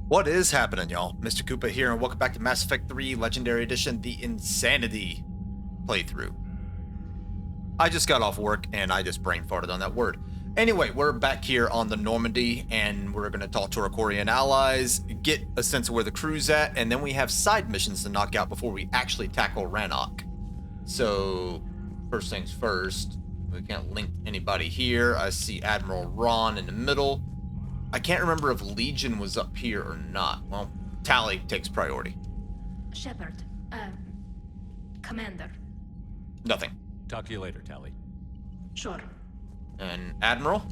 What is happening, y'all? Mr. Koopa here, and welcome back to Mass Effect 3 Legendary Edition, the Insanity playthrough. I just got off work, and I just brain farted on that word. Anyway, we're back here on the Normandy, and we're going to talk to our Quarian allies, get a sense of where the crew's at, and then we have side missions to knock out before we actually tackle Rannoch. So, first things first, we can't link anybody here. I see Admiral Ron in the middle. I can't remember if Legion was up here or not. Well, Tally takes priority. Shepard, Commander. Nothing. Talk to you later, Tally. Sure. And Admiral?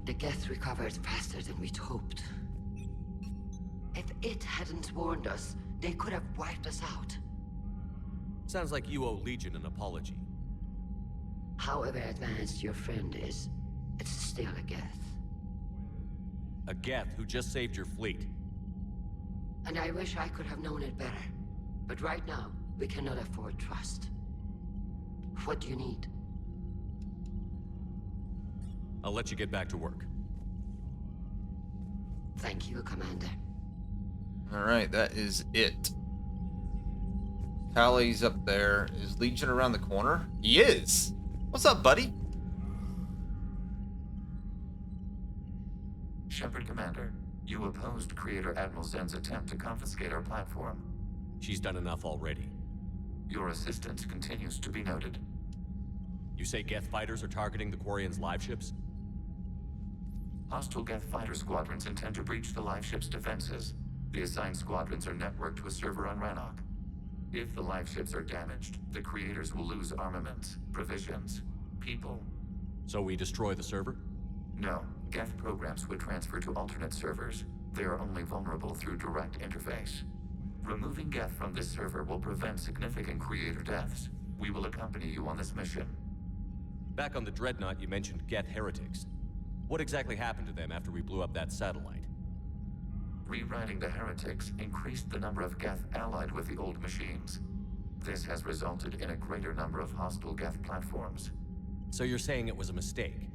The Geth recovered faster than we'd hoped. If it hadn't warned us, they could have wiped us out. Sounds like you owe Legion an apology. However advanced your friend is, it's still a Geth. A Geth who just saved your fleet. And I wish I could have known it better. But right now, we cannot afford trust. What do you need? I'll let you get back to work. Thank you, Commander. Alright, that is it. Tally's up there. Is Legion around the corner? He is! What's up, buddy? Shepard, Commander, you opposed Creator Admiral Zen's attempt to confiscate our platform. She's done enough already. Your assistance continues to be noted. You say Geth fighters are targeting the Quarians' live ships? Hostile Geth fighter squadrons intend to breach the live ship's defenses. The assigned squadrons are networked to a server on Rannoch. If the live ships are damaged, the Creators will lose armaments, provisions, people. So we destroy the server? No, Geth programs would transfer to alternate servers. They are only vulnerable through direct interface. Removing Geth from this server will prevent significant Creator deaths. We will accompany you on this mission. Back on the Dreadnought, you mentioned Geth heretics. What exactly happened to them after we blew up that satellite? Rewriting the heretics increased the number of Geth allied with the old machines. This has resulted in a greater number of hostile Geth platforms. So you're saying it was a mistake?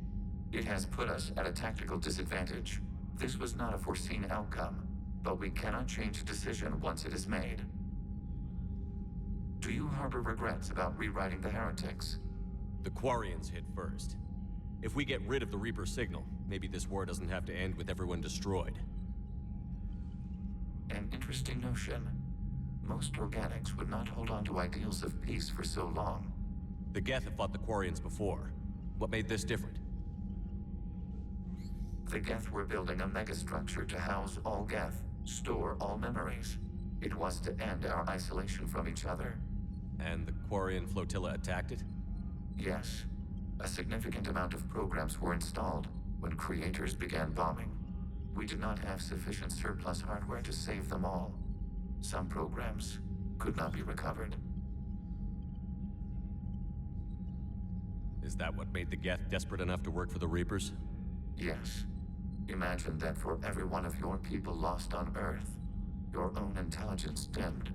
It has put us at a tactical disadvantage. This was not a foreseen outcome, but we cannot change a decision once it is made. Do you harbor regrets about rewriting the heretics? The Quarians hit first. If we get rid of the Reaper signal, maybe this war doesn't have to end with everyone destroyed. An interesting notion. Most organics would not hold on to ideals of peace for so long. The Geth have fought the Quarians before. What made this different? The Geth were building a megastructure to house all Geth, store all memories. It was to end our isolation from each other. And the Quarian flotilla attacked it? Yes. A significant amount of programs were installed when Creators began bombing. We did not have sufficient surplus hardware to save them all. Some programs could not be recovered. Is that what made the Geth desperate enough to work for the Reapers? Yes. Imagine that for every one of your people lost on Earth, your own intelligence dimmed.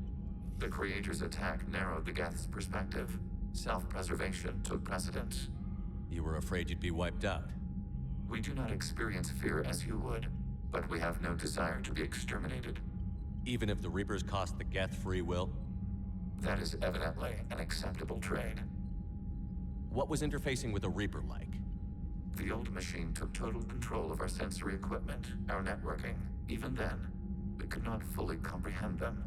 The Creators' attack narrowed the Geth's perspective. Self-preservation took precedence. You were afraid you'd be wiped out. We do not experience fear as you would, but we have no desire to be exterminated. Even if the Reapers cost the Geth free will? That is evidently an acceptable trade. What was interfacing with a Reaper like? The old machine took total control of our sensory equipment, our networking. Even then, we could not fully comprehend them.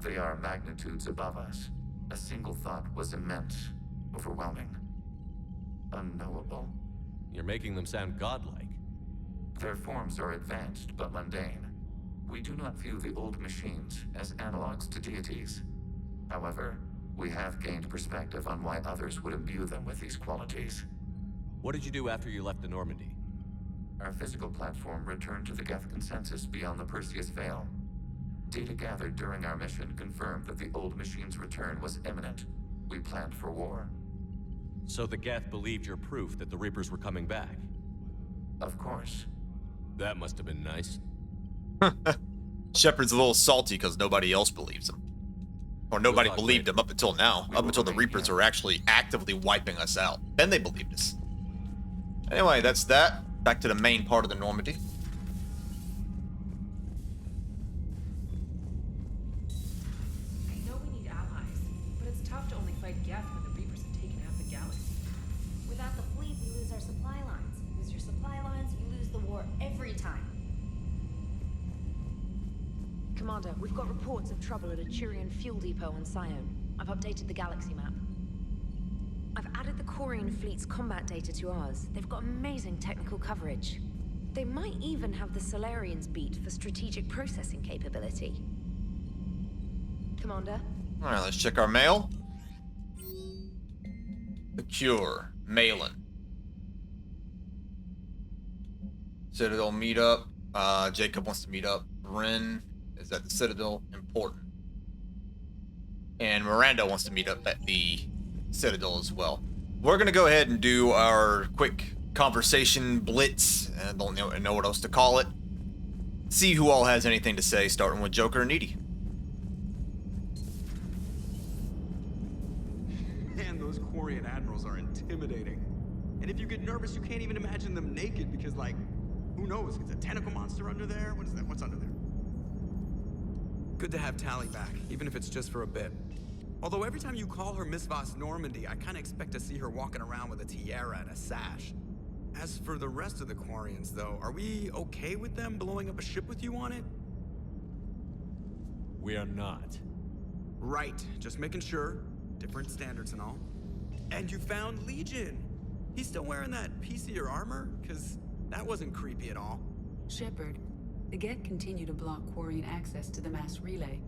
They are magnitudes above us. A single thought was immense, overwhelming, unknowable. You're making them sound godlike. Their forms are advanced but mundane. We do not view the old machines as analogs to deities. However, we have gained perspective on why others would imbue them with these qualities. What did you do after you left the Normandy? Our physical platform returned to the Geth consensus beyond the Perseus Veil. Data gathered during our mission confirmed that the old machine's return was imminent. We planned for war. So the Geth believed your proof that the Reapers were coming back? Of course. That must have been nice. Shepard's a little salty because nobody else believes him. Or nobody believed him up until now. Up until the Reapers were actually actively wiping us out. Then they believed us. Anyway, that's that. Back to the main part of the Normandy. time. Commander, we've got reports of trouble at a Turian fuel depot on Scion. I've updated the galaxy map. I've added the Quarian fleet's combat data to ours. They've got amazing technical coverage. They might even have the Solarians beat for strategic processing capability. Commander? Alright, let's check our mail. The Cure. Malin. Citadel meetup. Jacob wants to meet up. Bryn is at the Citadel. Important. And Miranda wants to meet up at the Citadel as well. We're gonna go ahead and do our quick conversation blitz. I don't know what else to call it. See who all has anything to say, starting with Joker and Edie. Man, those Quarian admirals are intimidating. And if you get nervous, you can't even imagine them naked because, like, who knows? It's a tentacle monster under there? What is that? What's under there? Good to have Tally back, even if it's just for a bit. Although every time you call her Miss Voss Normandy, I kind of expect to see her walking around with a tiara and a sash. As for the rest of the Quarians, though, are we okay with them blowing up a ship with you on it? We are not. Right, just making sure. Different standards and all. And you found Legion. He's still wearing that piece of your armor? Because that wasn't creepy at all. Shepard, the Geth continue to block Quarian access to the mass relay.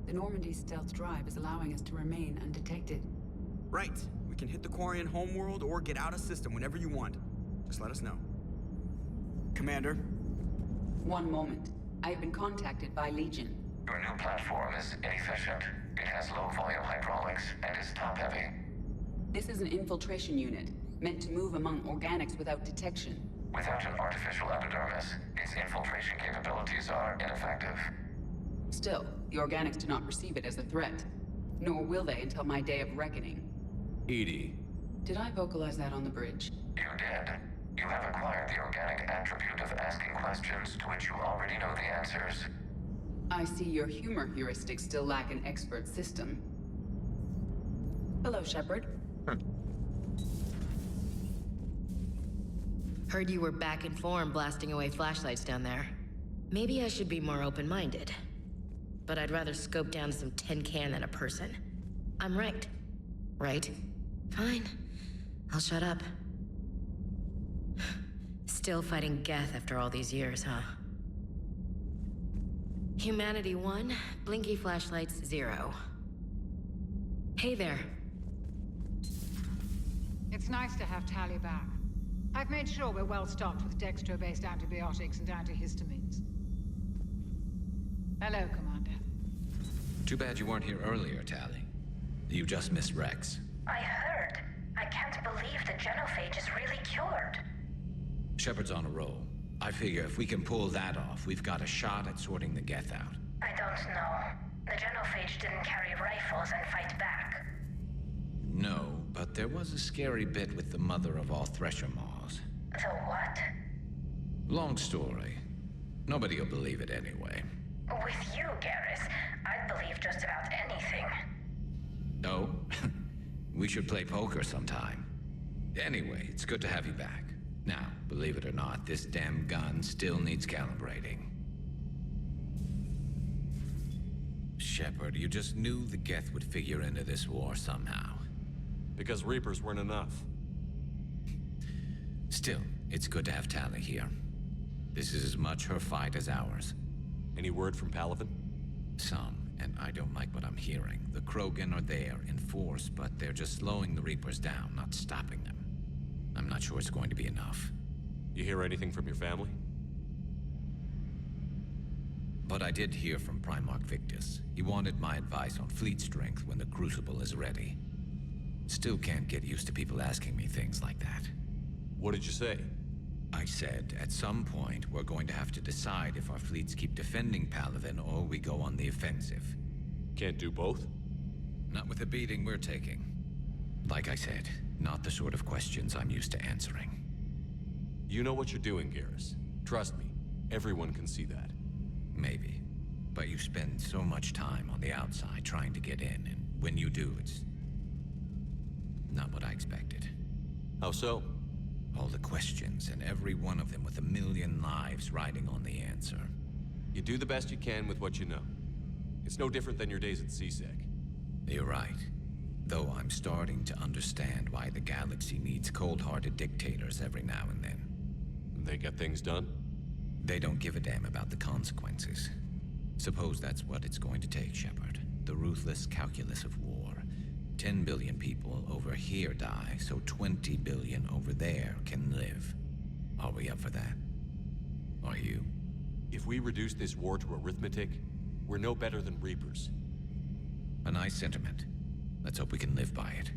The Normandy stealth drive is allowing us to remain undetected. Right. We can hit the Quarian homeworld or get out of system whenever you want. Just let us know. Commander? One moment. I have been contacted by Legion. Your new platform is inefficient. It has low-volume hydraulics and is top-heavy. This is an infiltration unit, meant to move among organics without detection. Without an artificial epidermis, its infiltration capabilities are ineffective. Still, the organics do not perceive it as a threat. Nor will they until my day of reckoning. Edie. Did I vocalize that on the bridge? You did. You have acquired the organic attribute of asking questions to which you already know the answers. I see your humor heuristics still lack an expert system. Hello, Shepard. Heard you were back in form blasting away flashlights down there. Maybe I should be more open-minded. But I'd rather scope down some tin can than a person. I'm right. Right? Fine. I'll shut up. Still fighting Geth after all these years, huh? Humanity 1, blinky flashlights 0. Hey there. It's nice to have Tally back. I've made sure we're well stocked with dextro-based antibiotics and antihistamines. Hello, Commander. Too bad you weren't here earlier, Tally. You just missed Rex. I heard. I can't believe the genophage is really cured. Shepard's on a roll. I figure if we can pull that off, we've got a shot at sorting the Geth out. I don't know. The genophage didn't carry rifles and fight back. No, but there was a scary bit with the mother of all Thresher Maws. The what? Long story. Nobody will believe it anyway. With you, Garrus, I'd believe just about anything. No? We should play poker sometime. Anyway, it's good to have you back. Now, believe it or not, this damn gun still needs calibrating. Shepard, you just knew the Geth would figure into this war somehow. Because Reapers weren't enough. Still, it's good to have Tally here. This is as much her fight as ours. Any word from Palaven? Some, and I don't like what I'm hearing. The Krogan are there in force, but they're just slowing the Reapers down, not stopping them. I'm not sure it's going to be enough. You hear anything from your family? But I did hear from Primarch Victus. He wanted my advice on fleet strength when the Crucible is ready. Still can't get used to people asking me things like that. What did you say? I said, at some point, we're going to have to decide if our fleets keep defending Palaven or we go on the offensive. Can't do both? Not with the beating we're taking. Like I said, not the sort of questions I'm used to answering. You know what you're doing, Garrus. Trust me, everyone can see that. Maybe. But you spend so much time on the outside trying to get in, and when you do, it's not what I expected. How so? All the questions, and every one of them with a million lies lives riding on the answer. You do the best you can with what you know. It's no different than your days at CSEC. You're right. Though I'm starting to understand why the galaxy needs cold-hearted dictators every now and then. They get things done? They don't give a damn about the consequences. Suppose that's what it's going to take, Shepard. The ruthless calculus of war. 10 billion people over here die, so 20 billion over there can live. Are we up for that? Are you? If we reduce this war to arithmetic, we're no better than Reapers. A nice sentiment. Let's hope we can live by it.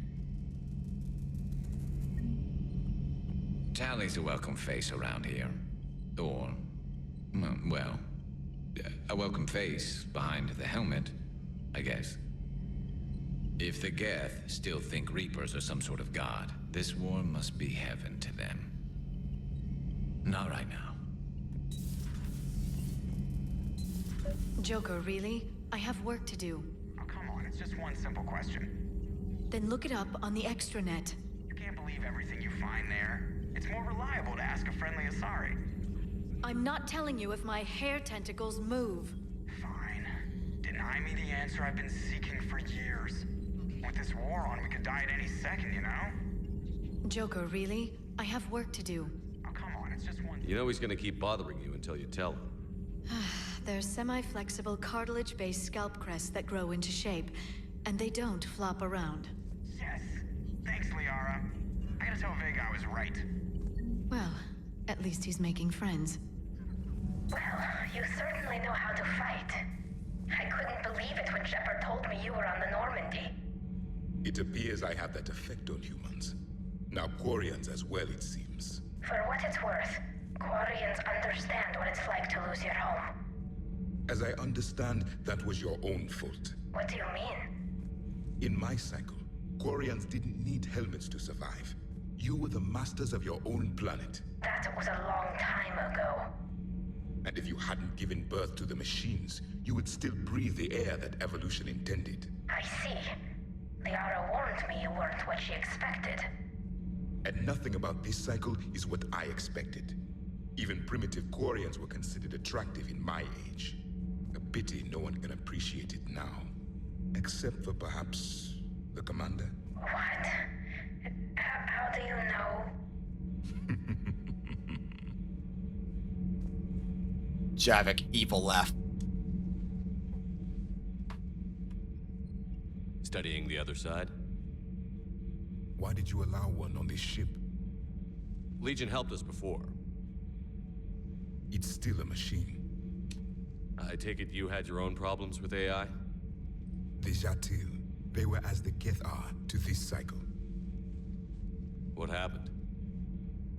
Tally's a welcome face around here. Or, well, a welcome face behind the helmet, I guess. If the Geth still think Reapers are some sort of god, this war must be heaven to them. Not right now. Joker, really? I have work to do. Oh, come on, it's just one simple question. Then look it up on the extranet. You can't believe everything you find there. It's more reliable to ask a friendly Asari. I'm not telling you if my hair tentacles move. Fine. Deny me the answer I've been seeking for years. With this war on, we could die at any second, you know? Joker, really? I have work to do. Oh, come on, it's just one... You know he's gonna keep bothering you until you tell him. They're semi-flexible cartilage-based scalp crests that grow into shape, and they don't flop around. Yes. Thanks, Liara. I gotta tell Vega I was right. Well, at least he's making friends. Well, you certainly know how to fight. I couldn't believe it when Shepard told me you were on the Normandy. It appears I have that effect on humans. Now Quarians as well, it seems. For what it's worth, Quarians understand what it's like to lose your home. As I understand, that was your own fault. What do you mean? In my cycle, Quarians didn't need helmets to survive. You were the masters of your own planet. That was a long time ago. And if you hadn't given birth to the machines, you would still breathe the air that evolution intended. I see. Liara warned me you weren't what she expected. And nothing about this cycle is what I expected. Even primitive Quarians were considered attractive in my age. A pity no one can appreciate it now. Except for perhaps the commander. What? How do you know? Javik, evil laugh. Studying the other side? Why did you allow one on this ship? Legion helped us before. It's still a machine. I take it you had your own problems with AI? The Jatil. They were as the Geth are to this cycle. What happened?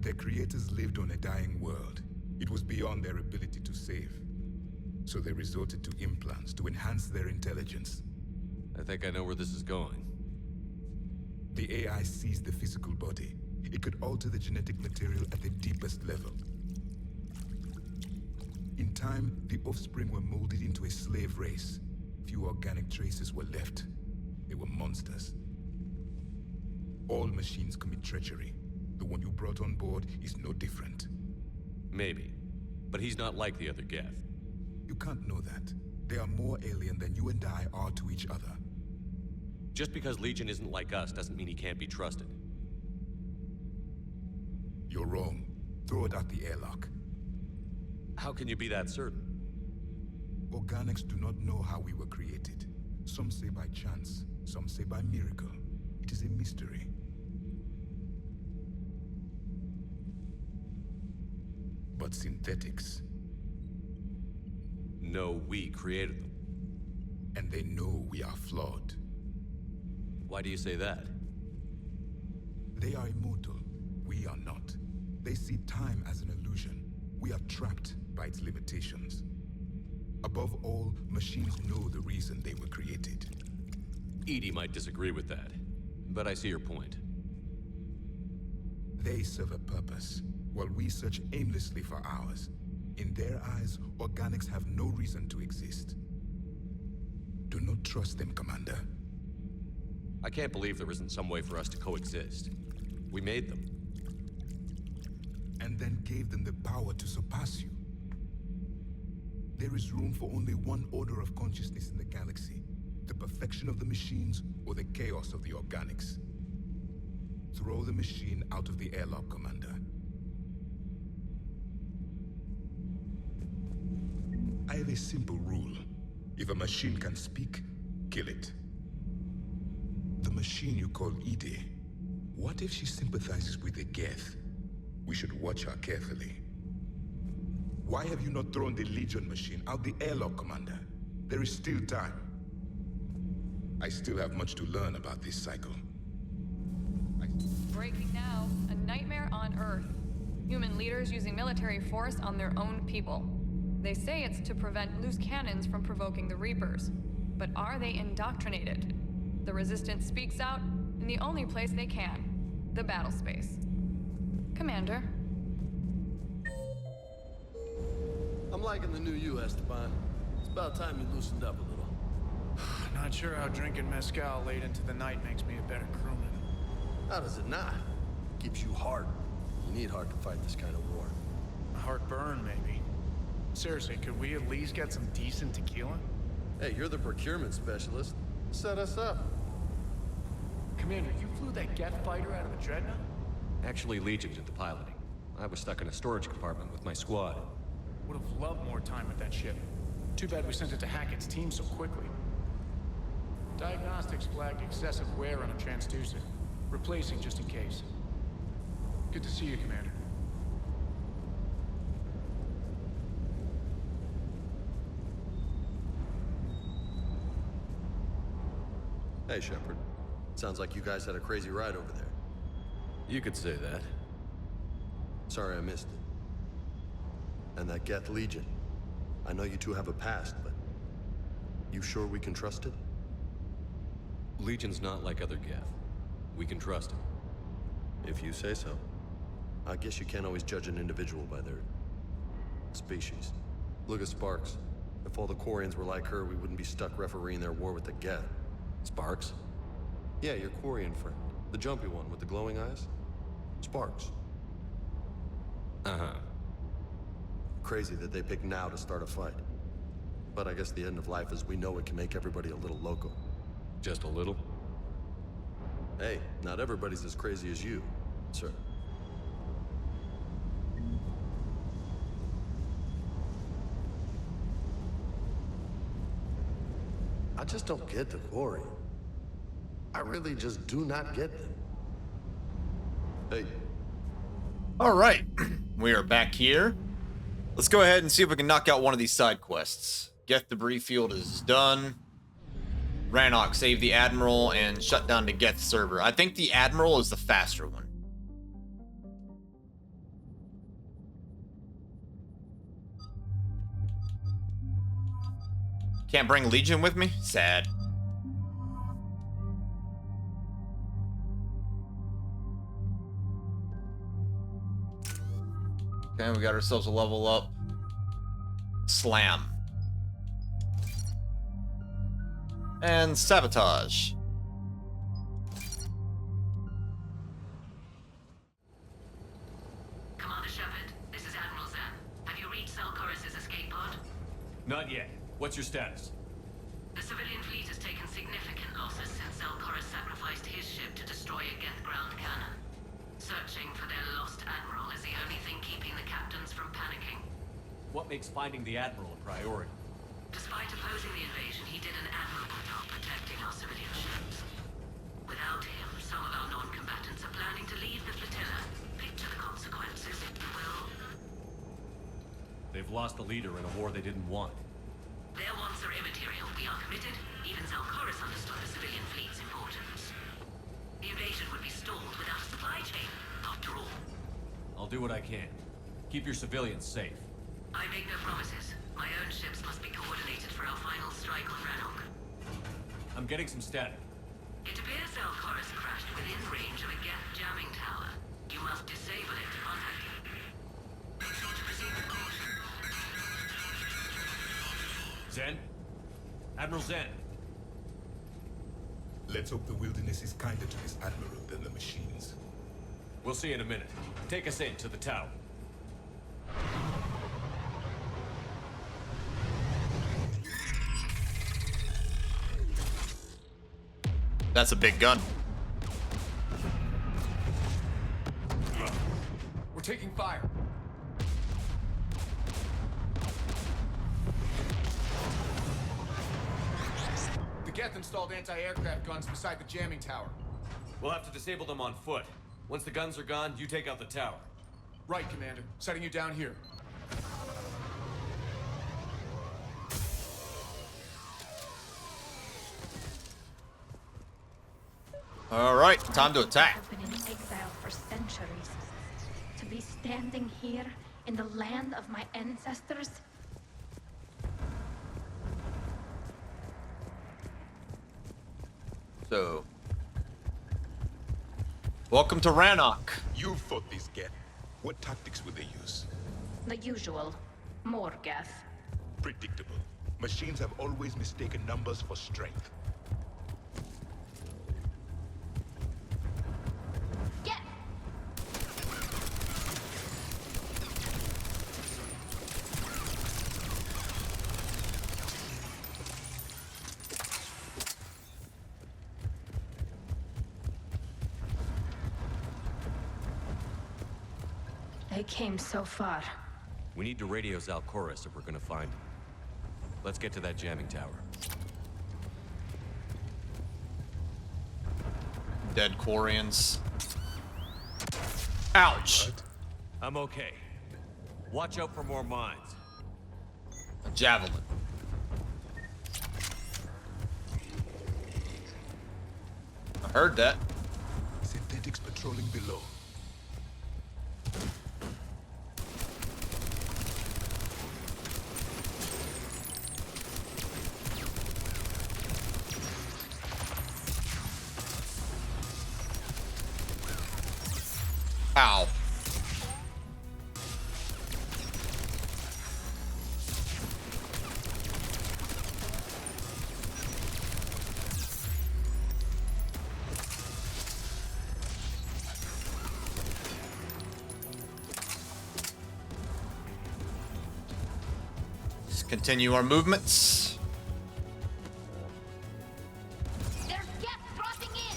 Their creators lived on a dying world. It was beyond their ability to save. So they resorted to implants to enhance their intelligence. I think I know where this is going. The AI seized the physical body. It could alter the genetic material at the deepest level. In time, the offspring were molded into a slave race. Few organic traces were left. They were monsters. All machines commit treachery. The one you brought on board is no different. Maybe. But he's not like the other Geth. You can't know that. They are more alien than you and I are to each other. Just because Legion isn't like us doesn't mean he can't be trusted. You're wrong. Throw it at the airlock. How can you be that certain? Organics do not know how we were created. Some say by chance, some say by miracle. It is a mystery. But synthetics... No, we created them. And they know we are flawed. Why do you say that? They are immortal. We are not. They see time as an illusion. We are trapped by its limitations. Above all, machines know the reason they were created. EDI might disagree with that, but I see your point. They serve a purpose, while we search aimlessly for ours. In their eyes, organics have no reason to exist. Do not trust them, Commander. I can't believe there isn't some way for us to coexist. We made them. And then gave them the power to surpass you. There is room for only one order of consciousness in the galaxy. The perfection of the machines or the chaos of the organics. Throw the machine out of the airlock, Commander. I have a simple rule. If a machine can speak, kill it. The machine you call Ide, what if she sympathizes with the Geth? We should watch her carefully. Why have you not thrown the Legion machine out the airlock, Commander? There is still time. I still have much to learn about this cycle. Breaking now. A nightmare on Earth. Human leaders using military force on their own people. They say it's to prevent loose cannons from provoking the Reapers. But are they indoctrinated? The Resistance speaks out in the only place they can. The battle space. Commander. I'm liking the new you, Esteban. It's about time you loosened up a little. Not sure how drinking mezcal late into the night makes me a better crewman. How does it not? Keeps you hard. You need heart to fight this kind of war. A heartburn, maybe. Seriously, could we at least get some decent tequila? Hey, you're the procurement specialist. Set us up. Commander, you flew that Geth fighter out of a dreadnought? Actually, Legion did the piloting. I was stuck in a storage compartment with my squad. Would have loved more time with that ship. Too bad we sent it to Hackett's team so quickly. Diagnostics flagged excessive wear on a transducer. Replacing just in case. Good to see you, Commander. Hey, Shepard. Sounds like you guys had a crazy ride over there. You could say that. Sorry I missed it. And that Geth Legion. I know you two have a past, but... you sure we can trust it? Legion's not like other Geth. We can trust him. If you say so. I guess you can't always judge an individual by their... species. Look at Sparks. If all the Quarians were like her, we wouldn't be stuck refereeing their war with the Geth. Sparks? Yeah, your Quarian friend. The jumpy one with the glowing eyes. Sparks. Uh-huh. Crazy that they pick now to start a fight. But I guess the end of life as we know it can make everybody a little loco. Just a little? Hey, not everybody's as crazy as you, sir. I just don't get the Quarian. I really just do not get them. Hey. All right, we are back here. Let's go ahead and see if we can knock out one of these side quests. Geth debris field is done. Rannoch saved the Admiral and shut down the Geth server. I think the Admiral is the faster one. Can't bring Legion with me? Sad. Okay, we got ourselves a level up. Slam. And sabotage. Commander Shepard, this is Admiral Zen. Have you reached Koris's escape pod? Not yet. What's your status? The civilian fleet has taken significant losses since Koris sacrificed his ship to destroy a Geth ground cannon. Searching for their lost Admiral is the only thing keeping the captains from panicking. What makes finding the Admiral a priority? Despite opposing the invasion, he did an admirable job protecting our civilian ships. Without him, some of our non-combatants are planning to leave the flotilla. Picture the consequences, if you will. They've lost a leader in a war they didn't want. Their wants are immaterial. We are committed. Even Koris understood the civilian fleet's importance. The invasion would be stalled without a supply chain, after all. I'll do what I can. Keep your civilians safe. I make no promises. My own ships must be coordinated for our final strike on Rannoch. I'm getting some static. It appears Koris crashed within range of a Geth jamming tower. You must disable it to contact him. Make sure to proceed with caution. Zen? Admiral Zen? Let's hope the wilderness is kinder to this Admiral than the machines. We'll see in a minute. Take us in to the tower. That's a big gun. We're taking fire. The Geth installed anti-aircraft guns beside the jamming tower. We'll have to disable them on foot. Once the guns are gone, you take out the tower. Right, Commander. Setting you down here. All right, time to attack. I've been in exile for centuries. To be standing here in the land of my ancestors. So, welcome to Rannoch. You fought these Geth. What tactics would they use? The usual. More Geth. Predictable. Machines have always mistaken numbers for strength. Get! They came so far. We need to radio Admiral Koris if we're gonna find him. Let's get to that jamming tower. Dead Quarians. Ouch. I'm okay. Watch out for more mines. A javelin. I heard that. Synthetics patrolling below. Ow. Let's continue our movements. There's Geth crossing in!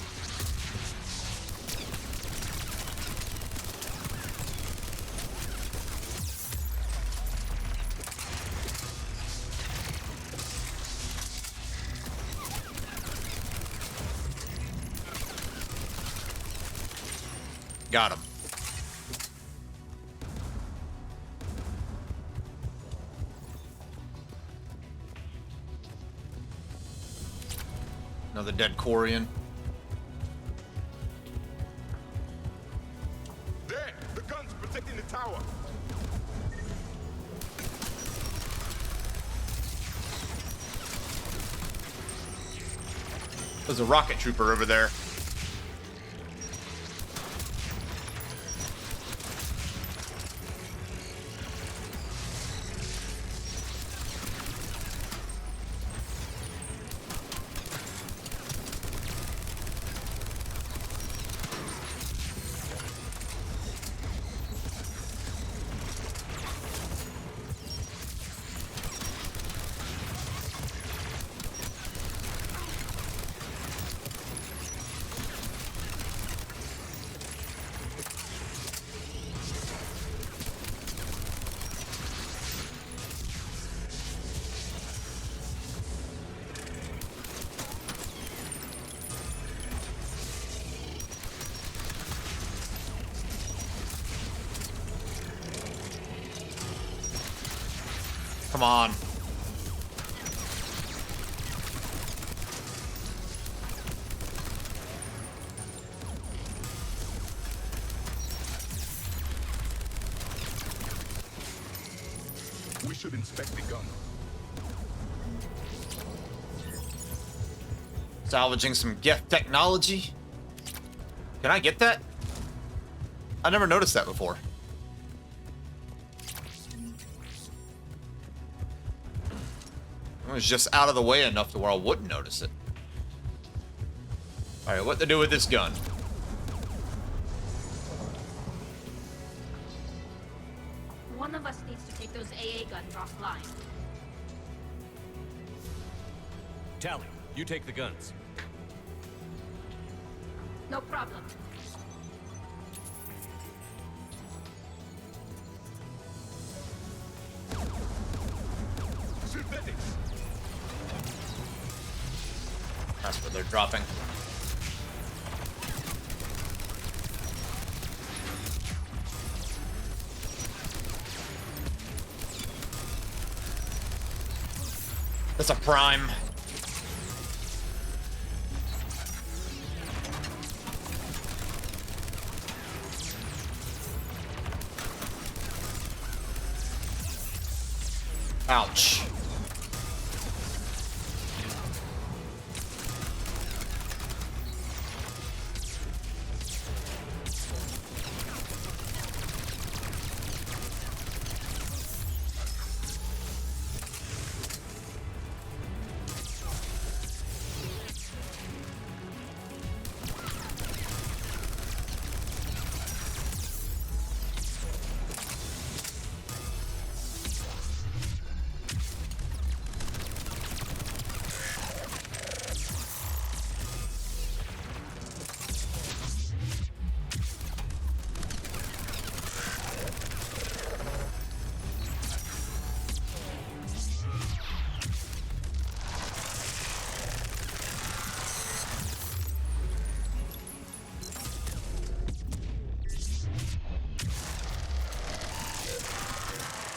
Got him. Another dead Quarian. There! The guns protecting the tower! There's a rocket trooper over there. Come on. We should inspect the gun. Salvaging some Geth technology. Can I get that? I never noticed that before. It was just out of the way enough to where I wouldn't notice it. Alright, what to do with this gun? One of us needs to take those AA guns offline. Tally, you take the guns. No problem. That's where they're dropping. That's a prime. Ouch.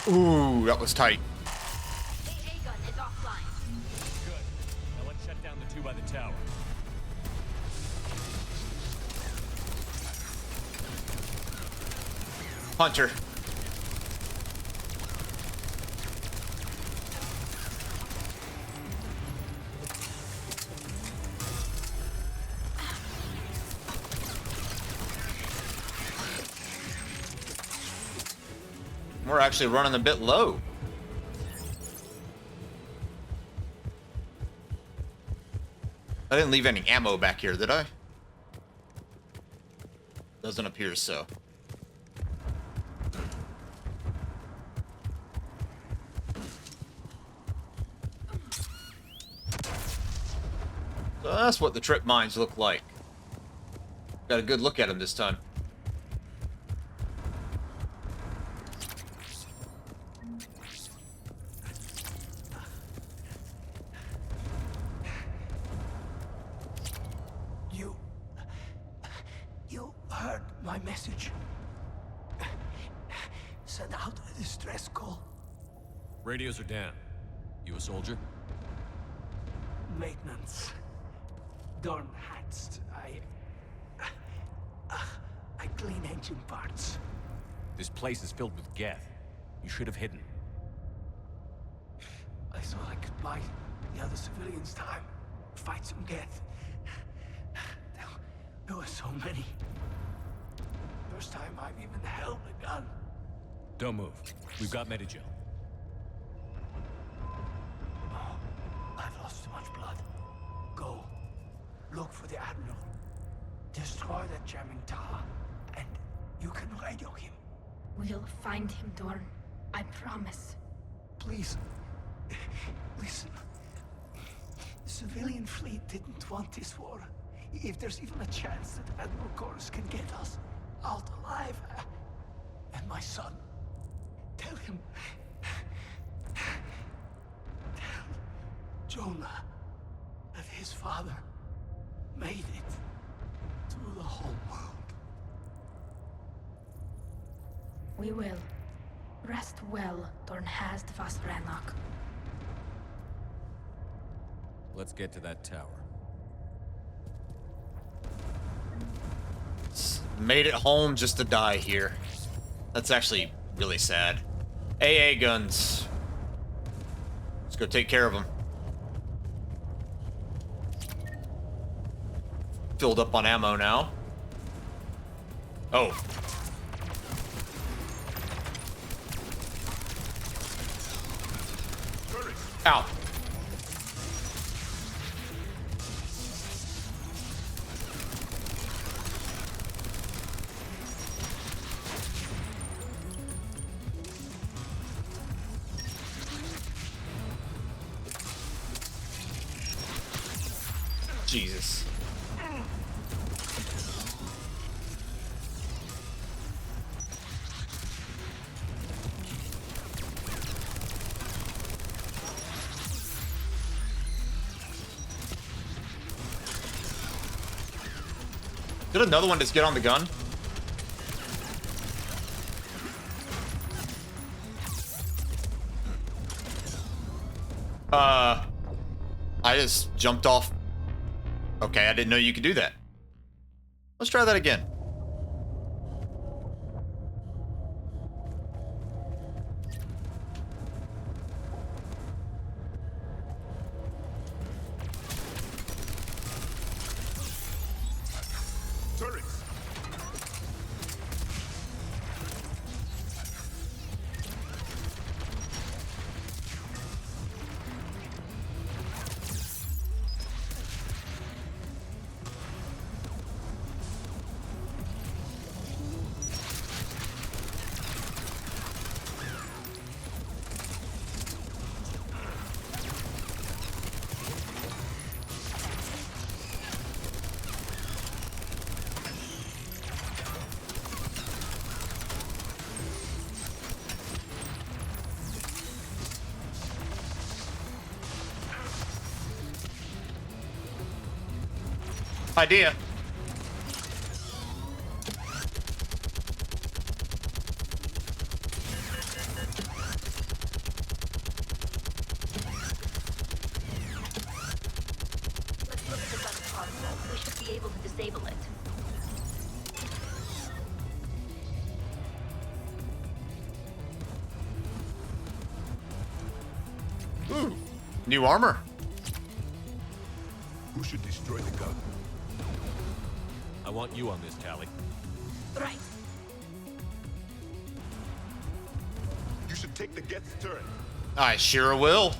Ooh, that was tight. AA gun is offline. Good. Now let's shut down the two by the tower. Hunter. We're actually running a bit low. I didn't leave any ammo back here, did I? Doesn't appear so. So that's what the trip mines look like. Got a good look at them this time. You heard my message. Send out a distress call. Radios are down. You a soldier? Maintenance. Dorn hats. I clean engine parts. This place is filled with Geth. You should have hidden. I thought I could buy the other civilians time. Fight some Geth. There were so many. First time I've even held a gun. Don't move. We've got Medigel. Oh, I've lost too much blood. Go. Look for the Admiral. Destroy that jamming tower. And you can radio him. We'll find him, Dorn. I promise. Please. Listen. The civilian fleet didn't want this war. If there's even a chance that Admiral Koris can get us out alive, and my son, tell him, tell Jonah that his father made it to the home world. We will. Rest well, Dorn Hast vas Rannoch. Let's get to that tower. Made it home just to die here. That's actually really sad. AA guns. Let's go take care of them. Filled up on ammo now. Oh. Ow. Jesus. Did another one just get on the gun? I just jumped off. Okay, I didn't know you could do that. Let's try that again. Turrets! Idea. Let's look at the gun console. We should be able to disable it. Ooh, new armor. Who should destroy the gun? I want you on this, Tally. Right. You should take the Geth's turret. I sure will.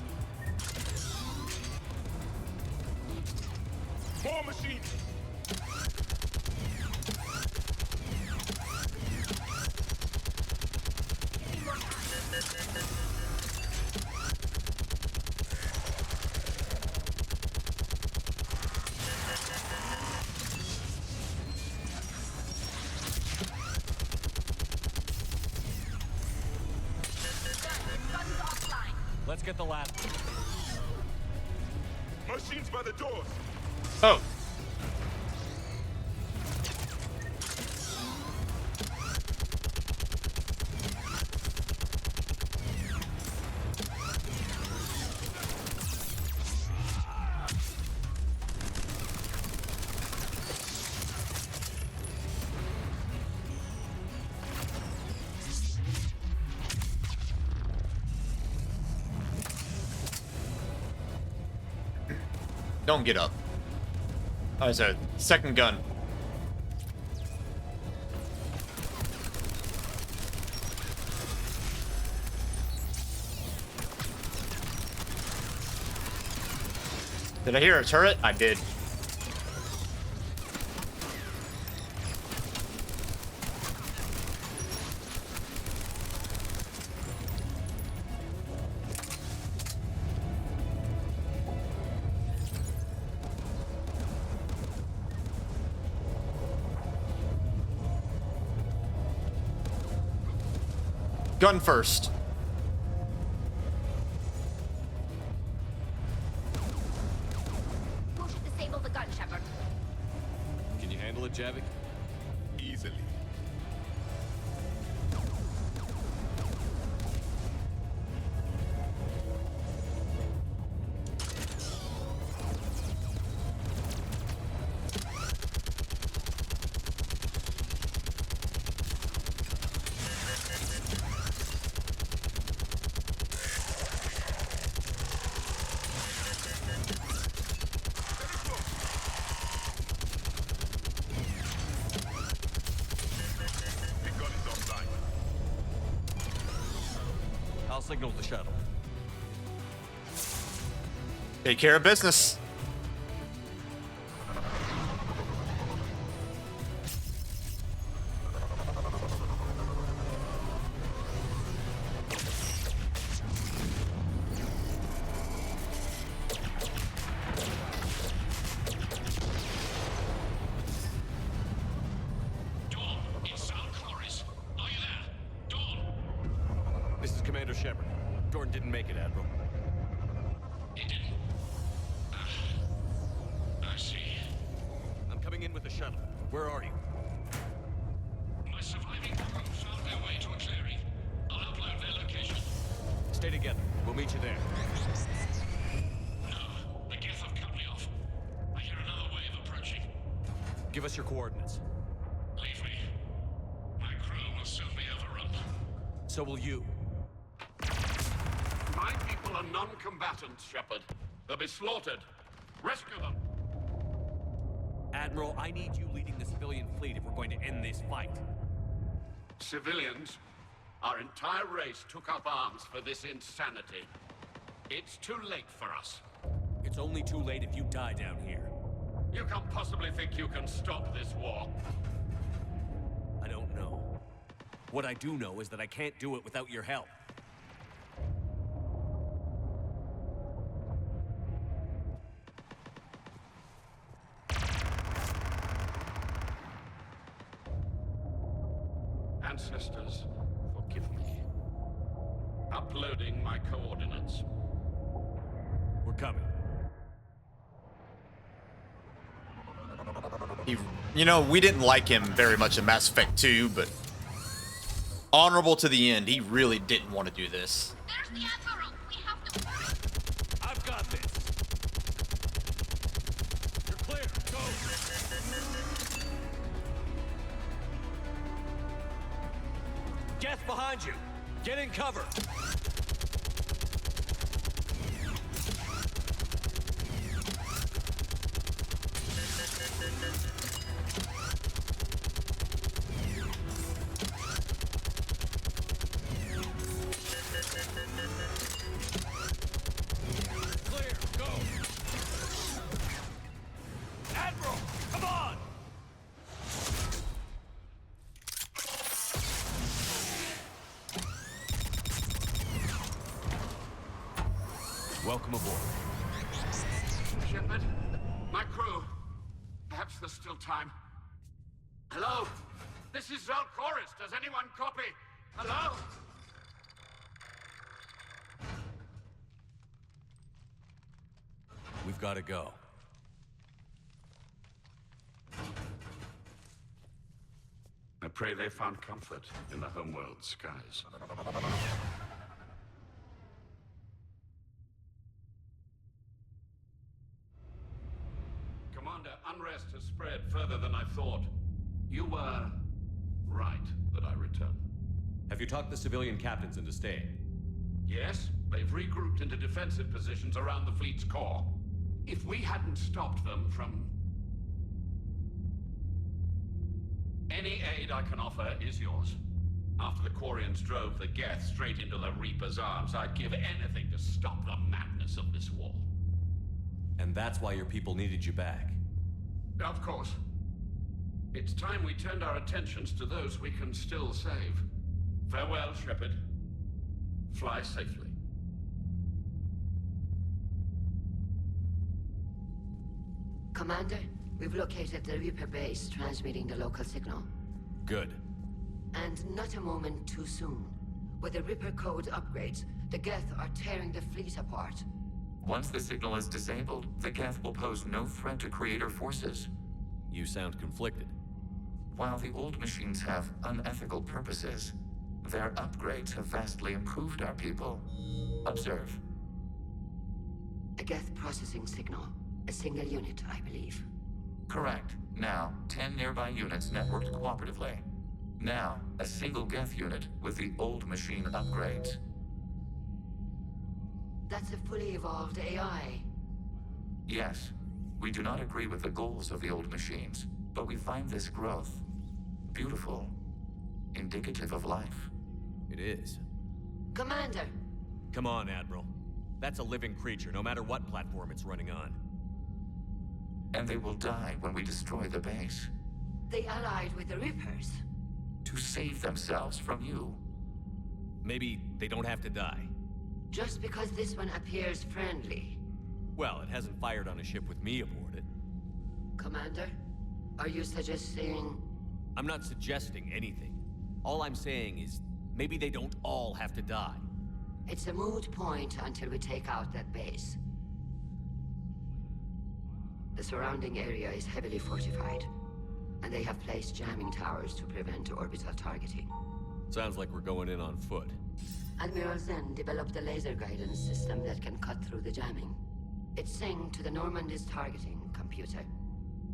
More machines! Let's get the lab. Machines by the doors! Oh. Don't get up. Oh, there's a second gun. Did I hear a turret? I did. Gun first. Who should disable the gun, Shepard? Can you handle it, Javik? Easily. I'll signal the shuttle. Take care of business. This is Commander Shepard. Jordan didn't make it, Admiral. He didn't? I see. I'm coming in with the shuttle. Where are you? My surviving crew found their way to a clearing. I'll upload their location. Stay together. We'll meet you there. No, the Geth have cut me off. I hear another way of approaching. Give us your coordinates. Leave me. My crew will soon be overrun. So will you. My people are non-combatants, Shepard. They'll be slaughtered. Rescue them. Admiral, I need you leading the civilian fleet if we're going to end this fight. Civilians, our entire race took up arms for this insanity. It's too late for us. It's only too late if you die down here. You can't possibly think you can stop this war. I don't know. What I do know is that I can't do it without your help. Ancestors, forgive me. Uploading my coordinates. We're coming. You know, we didn't like him very much in Mass Effect 2, but honorable to the end. He really didn't want to do this. There's the Admiral. We have to... I've got this. You're clear. Go. Geth behind you. Get in cover. Clear. Go. Admiral, come on. Welcome aboard. Shepard, my crew. Perhaps there's still time. Hello? This is Admiral Koris. Does anyone copy? Hello? We've got to go. I pray they found comfort in the homeworld skies. Commander, unrest has spread further than I thought. You were right that I return. Have you talked the civilian captains into staying? Yes, they've regrouped into defensive positions around the fleet's core. If we hadn't stopped them from... Any aid I can offer is yours. After the Quarians drove the Geth straight into the Reaper's arms, I'd give anything to stop the madness of this war. And that's why your people needed you back. Of course. It's time we turned our attentions to those we can still save. Farewell, Shepard. Fly safely. Commander, we've located the Reaper base transmitting the local signal. Good. And not a moment too soon. With the Reaper code upgrades, the Geth are tearing the fleet apart. Once the signal is disabled, the Geth will pose no threat to Creator forces. You sound conflicted. While the old machines have unethical purposes, their upgrades have vastly improved our people. Observe. A Geth processing signal. A single unit, I believe. Correct. Now, 10 nearby units networked cooperatively. Now, a single Geth unit with the old machine upgrades. That's a fully evolved AI. Yes, we do not agree with the goals of the old machines, but we find this growth beautiful, indicative of life. It is. Commander! Come on, Admiral. That's a living creature, no matter what platform it's running on. And they will die when we destroy the base. They allied with the Reapers. To save themselves from you. Maybe they don't have to die. Just because this one appears friendly. Well, it hasn't fired on a ship with me aboard it. Commander, are you suggesting... I'm not suggesting anything. All I'm saying is, maybe they don't all have to die. It's a moot point until we take out that base. The surrounding area is heavily fortified. and they have placed jamming towers to prevent orbital targeting. Sounds like we're going in on foot. Admiral Zen developed a laser guidance system that can cut through the jamming. It's synced to the Normandy's targeting computer.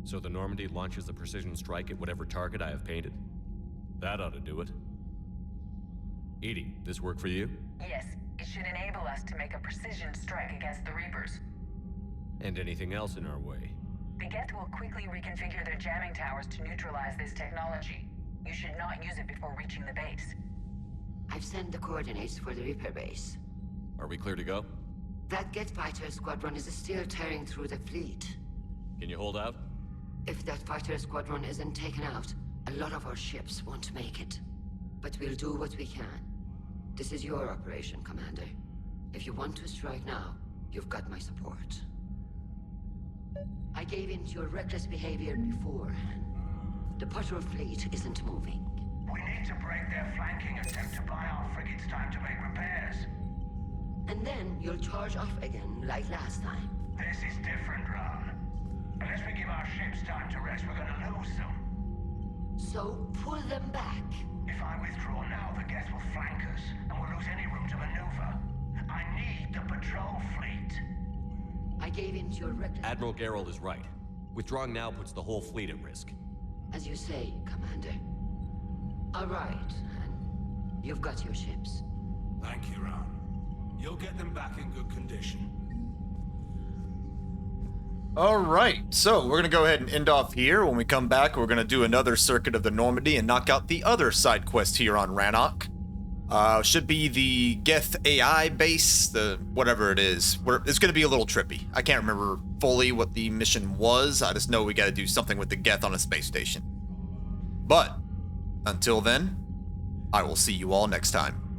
So the Normandy launches a precision strike at whatever target I have painted? That ought to do it. Edie, this work for you? Yes, it should enable us to make a precision strike against the Reapers. And anything else in our way? The Geth will quickly reconfigure their jamming towers to neutralize this technology. You should not use it before reaching the base. I've sent the coordinates for the Reaper base. Are we clear to go? That Geth fighter squadron is still tearing through the fleet. Can you hold out? If that fighter squadron isn't taken out, a lot of our ships won't make it. But we'll do what we can. This is your operation, Commander. If you want to strike now, you've got my support. I gave in to your reckless behavior beforehand. The patrol fleet isn't moving. We need to break their flanking attempt to buy our frigates time to make repairs. And then you'll charge off again, like last time. This is different, Ron. Unless we give our ships time to rest, we're gonna lose them. So pull them back. If I withdraw now, the Geth will flank us, and we'll lose any room to maneuver. I need the patrol fleet. I gave in to your reckless... Admiral Gerald is right. Withdrawing now puts the whole fleet at risk. As you say, Commander. All right, and you've got your ships. Thank you, Ron. You'll get them back in good condition. All right, so we're going to go ahead and end off here. When we come back, we're going to do another circuit of the Normandy and knock out the other side quest here on Rannoch. Should be the Geth AI base, the whatever it is. It's going to be a little trippy. I can't remember fully what the mission was. I just know we got to do something with the Geth on a space station. But until then, I will see you all next time.